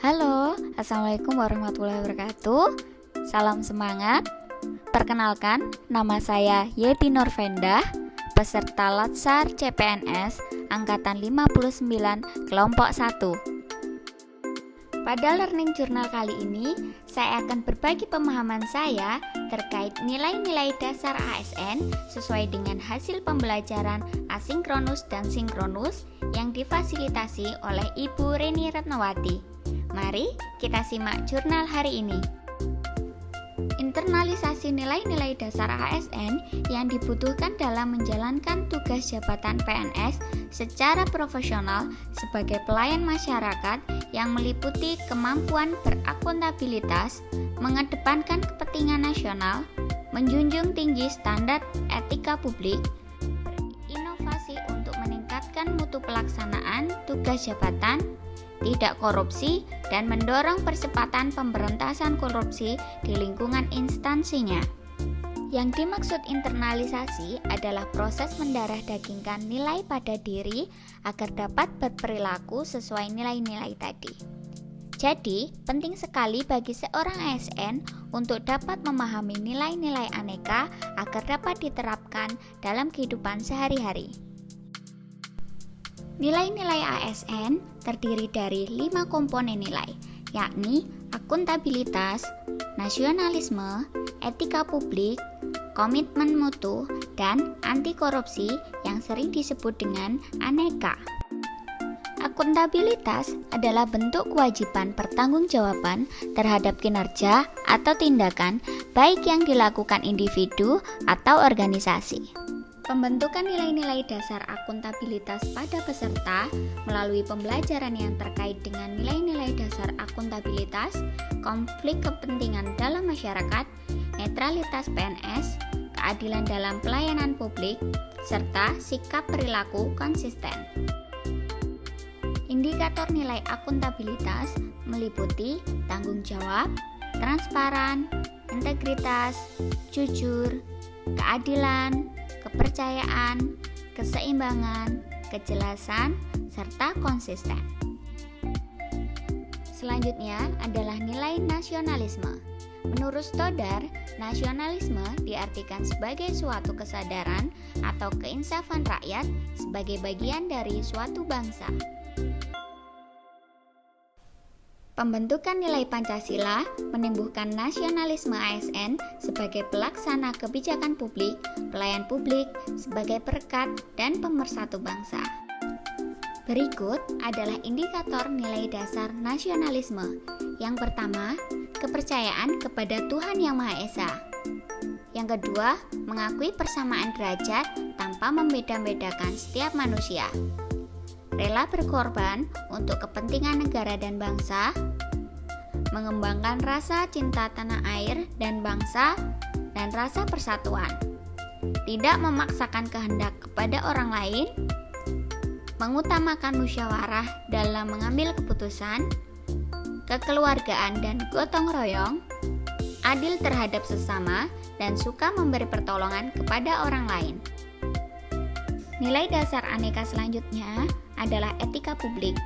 Halo, Assalamualaikum warahmatullahi wabarakatuh. Salam semangat. Perkenalkan, nama saya Yeti Norvenda, peserta Latsar CPNS Angkatan 59 Kelompok 1. Pada Learning Journal kali ini, saya akan berbagi pemahaman saya terkait nilai-nilai dasar ASN sesuai dengan hasil pembelajaran asinkronus dan sinkronus yang difasilitasi oleh Ibu Reni Ratnawati. Mari kita simak jurnal hari ini. Internalisasi nilai-nilai dasar ASN yang dibutuhkan dalam menjalankan tugas jabatan PNS secara profesional sebagai pelayan masyarakat yang meliputi kemampuan berakuntabilitas, mengedepankan kepentingan nasional, menjunjung tinggi standar etika publik, berinovasi untuk meningkatkan mutu pelaksanaan tugas jabatan, tidak korupsi, dan mendorong percepatan pemberantasan korupsi di lingkungan instansinya. Yang dimaksud internalisasi adalah proses mendarah dagingkan nilai pada diri agar dapat berperilaku sesuai nilai-nilai tadi. Jadi, penting sekali bagi seorang ASN untuk dapat memahami nilai-nilai aneka agar dapat diterapkan dalam kehidupan sehari-hari. Nilai-nilai ASN terdiri dari 5 komponen nilai, yakni akuntabilitas, nasionalisme, etika publik, komitmen mutu, dan anti korupsi yang sering disebut dengan aneka. Akuntabilitas adalah bentuk kewajiban pertanggungjawaban terhadap kinerja atau tindakan baik yang dilakukan individu atau organisasi. Pembentukan nilai-nilai dasar akuntabilitas pada peserta melalui pembelajaran yang terkait dengan nilai-nilai dasar akuntabilitas, konflik kepentingan dalam masyarakat, netralitas PNS, keadilan dalam pelayanan publik, serta sikap perilaku konsisten. Indikator nilai akuntabilitas meliputi tanggung jawab, transparan, integritas, jujur, keadilan, kepercayaan, keseimbangan, kejelasan, serta konsisten. Selanjutnya adalah nilai nasionalisme. Menurut Stoddard, nasionalisme diartikan sebagai suatu kesadaran atau keinsafan rakyat sebagai bagian dari suatu bangsa. Pembentukan nilai Pancasila menumbuhkan nasionalisme ASN sebagai pelaksana kebijakan publik, pelayan publik, sebagai perekat dan pemersatu bangsa. Berikut adalah indikator nilai dasar nasionalisme. Yang pertama, kepercayaan kepada Tuhan Yang Maha Esa. Yang kedua, mengakui persamaan derajat tanpa membeda-bedakan setiap manusia. Rela berkorban untuk kepentingan negara dan bangsa, mengembangkan rasa cinta tanah air dan bangsa, dan rasa persatuan, tidak memaksakan kehendak kepada orang lain, mengutamakan musyawarah dalam mengambil keputusan, kekeluargaan dan gotong royong, adil terhadap sesama, dan suka memberi pertolongan kepada orang lain. Nilai dasar aneka selanjutnya adalah etika publik.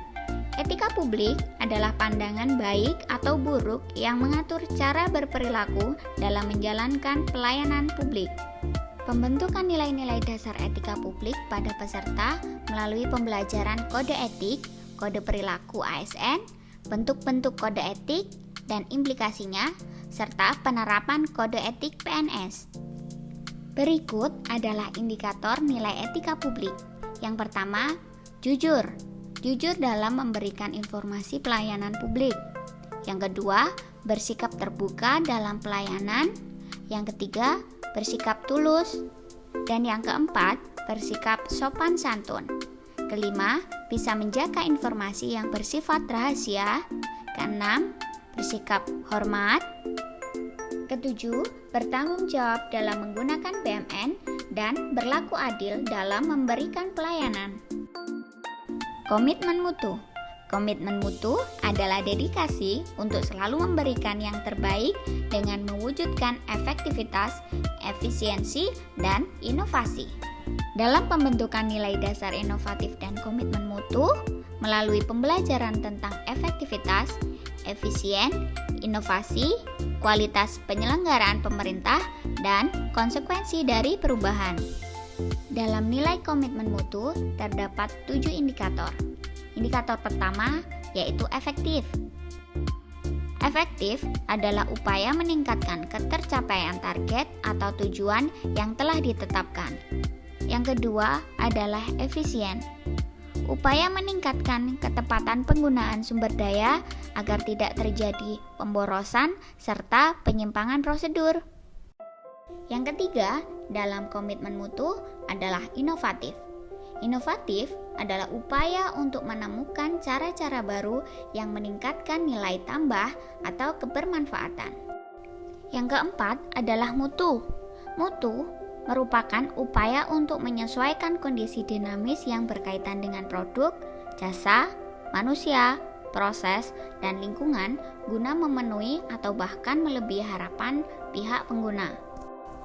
Etika publik adalah pandangan baik atau buruk yang mengatur cara berperilaku dalam menjalankan pelayanan publik. Pembentukan nilai-nilai dasar etika publik pada peserta melalui pembelajaran kode etik, kode perilaku ASN, bentuk-bentuk kode etik dan implikasinya, serta penerapan kode etik PNS. Berikut adalah indikator nilai etika publik. Yang pertama, jujur. Jujur dalam memberikan informasi pelayanan publik. Yang kedua, bersikap terbuka dalam pelayanan. Yang ketiga, bersikap tulus. Dan yang keempat, bersikap sopan santun. Kelima, bisa menjaga informasi yang bersifat rahasia. Keenam, bersikap hormat. Ketujuh, bertanggung jawab dalam menggunakan BMN dan berlaku adil dalam memberikan pelayanan. Komitmen mutu. Komitmen mutu adalah dedikasi untuk selalu memberikan yang terbaik dengan mewujudkan efektivitas, efisiensi, dan inovasi. Dalam pembentukan nilai dasar inovatif dan komitmen mutu, melalui pembelajaran tentang efektivitas, efisien, inovasi, kualitas penyelenggaraan pemerintah, dan konsekuensi dari perubahan. Dalam nilai komitmen mutu terdapat 7 indikator. Indikator pertama yaitu efektif. Efektif adalah upaya meningkatkan ketercapaian target atau tujuan yang telah ditetapkan. Yang kedua adalah efisien. Upaya meningkatkan ketepatan penggunaan sumber daya agar tidak terjadi pemborosan serta penyimpangan prosedur. Yang ketiga, dalam komitmen mutu adalah inovatif. Inovatif adalah upaya untuk menemukan cara-cara baru yang meningkatkan nilai tambah atau kebermanfaatan. Yang keempat adalah mutu. Mutu merupakan upaya untuk menyesuaikan kondisi dinamis yang berkaitan dengan produk, jasa, manusia, proses, dan lingkungan guna memenuhi atau bahkan melebihi harapan pihak pengguna.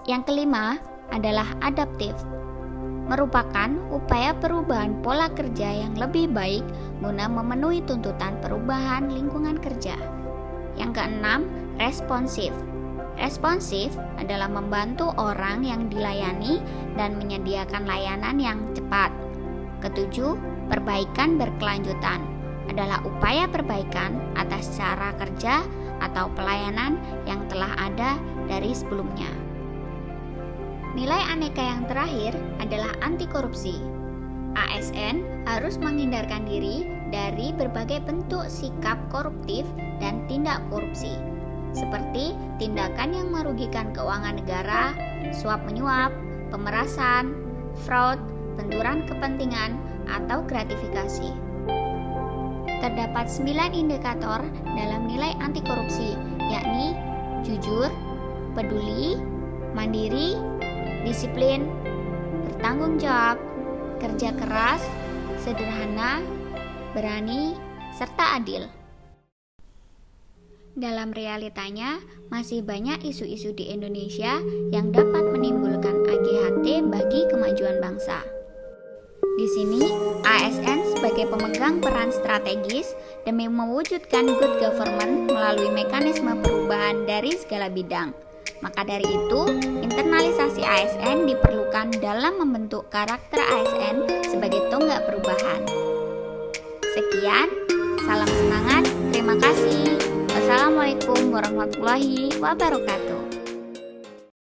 Yang kelima adalah adaptif, merupakan upaya perubahan pola kerja yang lebih baik guna memenuhi tuntutan perubahan lingkungan kerja. Yang keenam, responsif. Responsif adalah membantu orang yang dilayani dan menyediakan layanan yang cepat. Ketujuh, perbaikan berkelanjutan adalah upaya perbaikan atas cara kerja atau pelayanan yang telah ada dari sebelumnya. Nilai aneka yang terakhir adalah anti korupsi. ASN harus menghindarkan diri dari berbagai bentuk sikap koruptif dan tindak korupsi, seperti tindakan yang merugikan keuangan negara, suap-menyuap, pemerasan, fraud, benturan kepentingan, atau gratifikasi. Terdapat 9 indikator dalam nilai anti korupsi, yakni jujur, peduli, mandiri, disiplin, bertanggung jawab, kerja keras, sederhana, berani, serta adil. Dalam realitanya, masih banyak isu-isu di Indonesia yang dapat menimbulkan AGHT bagi kemajuan bangsa. Di sini, ASN sebagai pemegang peran strategis demi mewujudkan good government melalui mekanisme perubahan dari segala bidang. Maka dari itu, internalisasi ASN diperlukan dalam membentuk karakter ASN sebagai tonggak perubahan. Sekian, salam semangat, terima kasih. Wassalamualaikum warahmatullahi wabarakatuh.